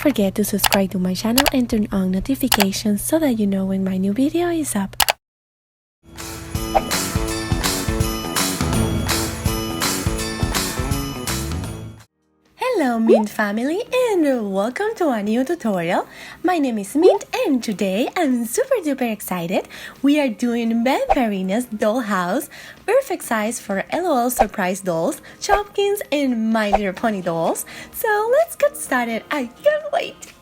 forget to subscribe to my channel and turn on notifications so that you know when my new video is up. Hello Mint family and welcome to a new tutorial. My name is Mint and today I'm super duper excited. We are doing Vampirina's dollhouse, perfect size for LOL surprise dolls, shopkins and My Little Pony dolls. So let's get started, I can't wait!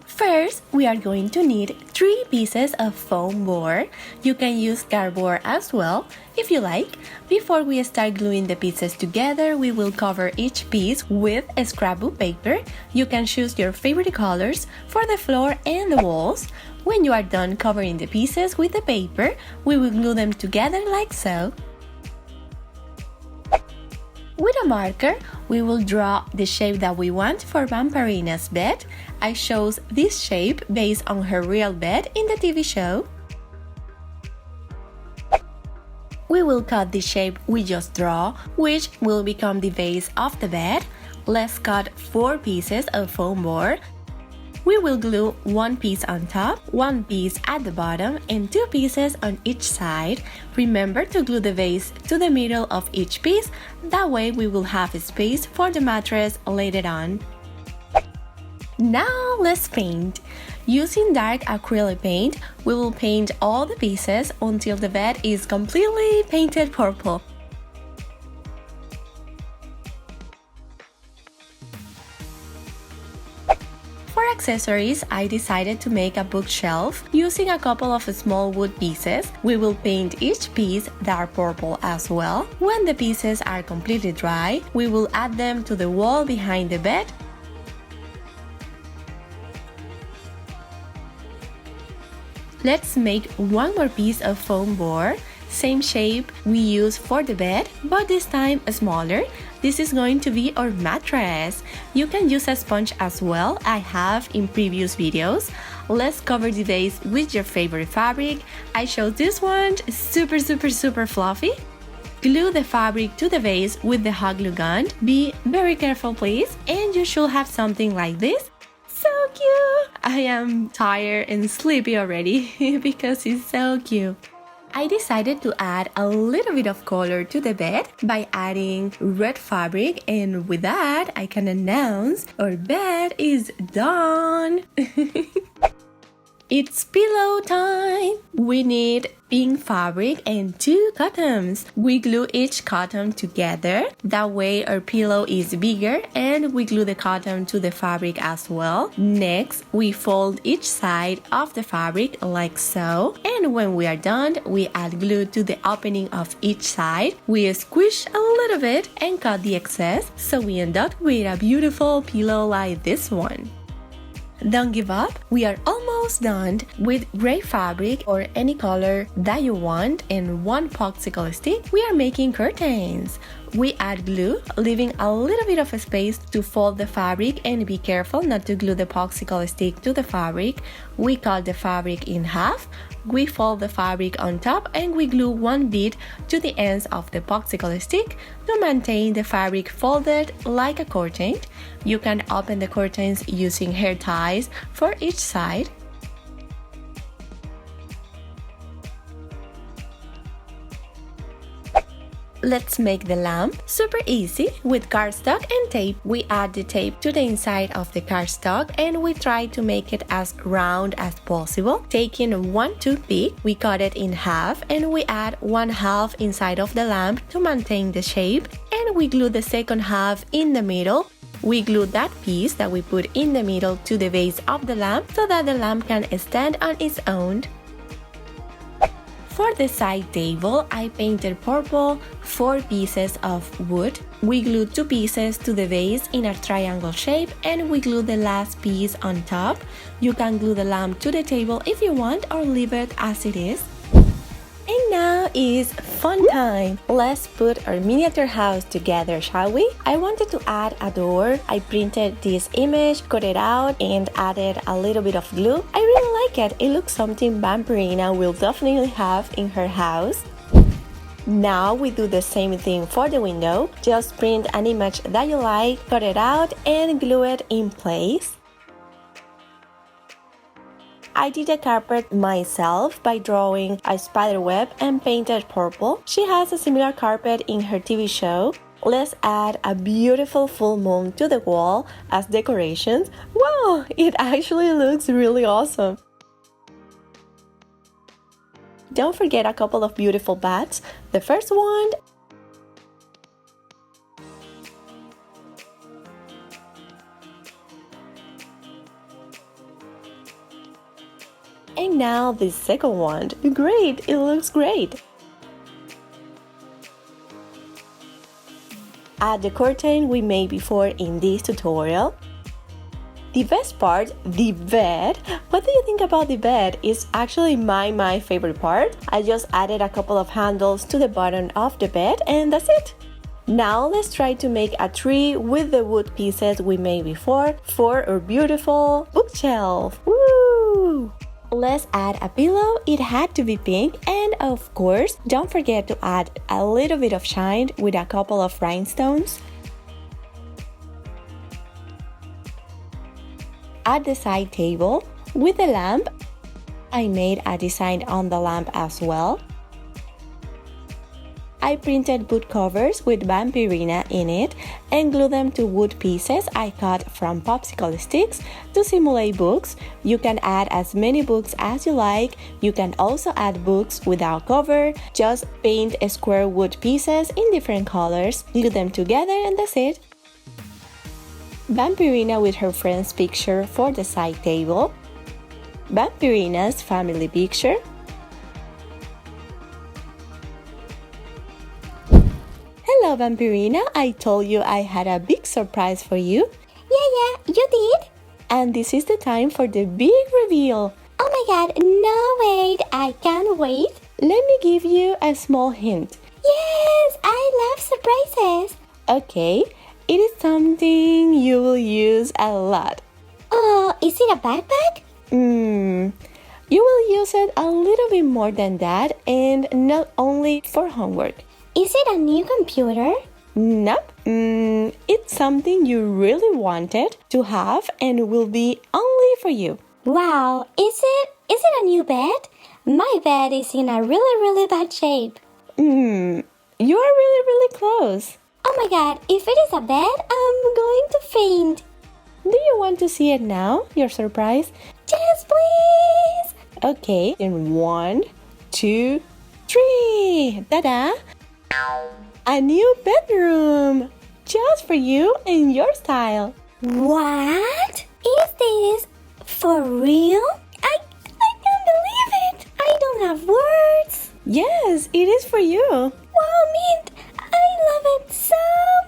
First, we are going to need 3 pieces of foam board. You can use cardboard as well, if you like. Before we start gluing the pieces together, we will cover each piece with a scrapbook paper. You can choose your favorite colors for the floor and the walls. When you are done covering the pieces with the paper, we will glue them together like so. With a marker, we will draw the shape that we want for Vampirina's bed. I chose this shape based on her real bed in the TV show. We will cut the shape we just draw, which will become the base of the bed. Let's cut 4 pieces of foam board. We will glue 1 piece on top, 1 piece at the bottom, and 2 pieces on each side. Remember to glue the base to the middle of each piece, that way we will have a space for the mattress later on. Now let's paint. Using dark acrylic paint, we will paint all the pieces until the bed is completely painted purple. For accessories, I decided to make a bookshelf using a couple of small wood pieces. We will paint each piece dark purple as well. When the pieces are completely dry, we will add them to the wall behind the bed. Let's make 1 more piece of foam board. Same shape we use for the bed, but this time smaller. This is going to be our mattress. You can use a sponge as well, I have in previous videos. Let's cover the base with your favorite fabric. I chose this one, super fluffy. Glue the fabric to the base with the hot glue gun. Be very careful please, and you should have something like this. So cute! I am tired and sleepy already because it's so cute. I decided to add a little bit of color to the bed by adding red fabric, and with that I can announce our bed is done! It's pillow time! We need pink fabric and 2 cottons. We glue each cotton together, that way our pillow is bigger, and we glue the cotton to the fabric as well. Next, we fold each side of the fabric like so, and when we are done, we add glue to the opening of each side. We squish a little bit and cut the excess, so we end up with a beautiful pillow like this one. Don't give up, we are almost done. With gray fabric or any color that you want and 1 popsicle stick, we are making curtains. We add glue, leaving a little bit of a space to fold the fabric, and be careful not to glue the popsicle stick to the fabric. We cut the fabric in half, we fold the fabric on top, and we glue 1 bead to the ends of the popsicle stick to maintain the fabric folded like a curtain. You can open the curtains using hair ties for each side. Let's make the lamp super easy with cardstock and tape. We add the tape to the inside of the cardstock and we try to make it as round as possible. Taking 1 toothpick, we cut it in half and we add 1/2 inside of the lamp to maintain the shape, and we glue the second half in the middle. We glue that piece that we put in the middle to the base of the lamp so that the lamp can stand on its own. For the side table, I painted purple 4 pieces of wood. We glued 2 pieces to the base in a triangle shape, and we glued the last piece on top. You can glue the lamp to the table if you want, or leave it as it is. And now is fun time! Let's put our miniature house together, shall we? I wanted to add a door. I printed this image, cut it out, and added a little bit of glue. I really like it. It looks something Vampirina will definitely have in her house. Now we do the same thing for the window. Just print an image that you like, cut it out, and glue it in place. I did a carpet myself by drawing a spider web and painted purple. She has a similar carpet in her TV show. Let's add a beautiful full moon to the wall as decorations. Wow, it actually looks really awesome. Don't forget a couple of beautiful bats. The first one, and now the second one. Great, it looks great. Add the curtain we made before in this tutorial. The best part, the bed. What do you think about the bed? It's actually my favorite part. I just added a couple of handles to the bottom of the bed and that's it. Now let's try to make a tree with the wood pieces we made before for our beautiful bookshelf. Woo! Let's add a pillow. It had to be pink, and of course, don't forget to add a little bit of shine with a couple of rhinestones. At the side table with the lamp, I made a design on the lamp as well. I printed book covers with Vampirina in it and glued them to wood pieces I cut from popsicle sticks to simulate books. You can add as many books as you like. You can also add books without cover. Just paint square wood pieces in different colors, glue them together, and that's it. Vampirina with her friend's picture for the side table. Vampirina's family picture. Hello Vampirina, I told you I had a big surprise for you. Yeah, you did? And this is the time for the big reveal. Oh my god, no wait, I can't wait. Let me give you a small hint. Yes, I love surprises. Okay, it is something you will use a lot. Oh, is it a backpack? You will use it a little bit more than that, and not only for homework. Is it a new computer? Nope. It's something you really wanted to have and will be only for you. Wow, is it a new bed? My bed is in a really bad shape. You are really close. Oh my god, if it is a bed, I'm going to faint. Do you want to see it now, your surprise? Yes, please. Okay, in 1, 2, 3. Ta-da! A new bedroom! Just for you and your style. What? Is this for real? I can't believe it. I don't have words. Yes, it is for you. Wow, Mint, I love it so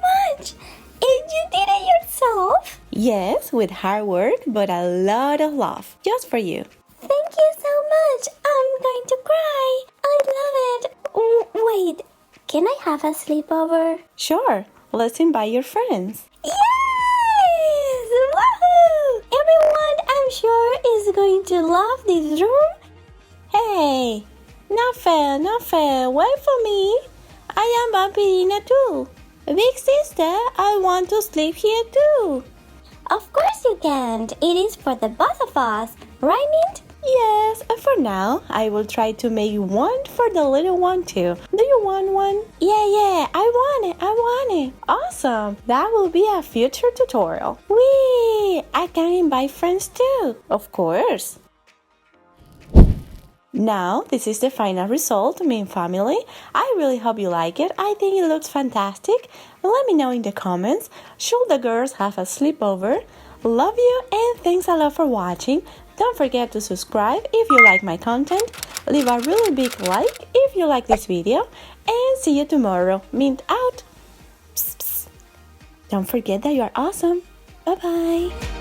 much. And you did it yourself? Yes, with hard work, but a lot of love. Just for you. Thank you so much. I'm going to cry. I love it. Wait, can I have a sleepover? Sure, let's invite your friends. Yes! Woohoo! Everyone, I'm sure, is going to love this room. Hey, not fair, wait for me. I am Vampirina too. Big sister, I want to sleep here too. Of course you can't. It is for the both of us, right, Mint? Yes, and for now, I will try to make one for the little one too. Do you want one? Yeah, I want it. Awesome, that will be a future tutorial. Whee! I can invite friends too, of course. Now, this is the final result, Mint family. I really hope you like it. I think it looks fantastic. Let me know in the comments. Should the girls have a sleepover? Love you and thanks a lot for watching. Don't forget to subscribe if you like my content. Leave a really big like if you like this video. And see you tomorrow. Mint out. Psst, psst. Don't forget that you are awesome. Bye-bye.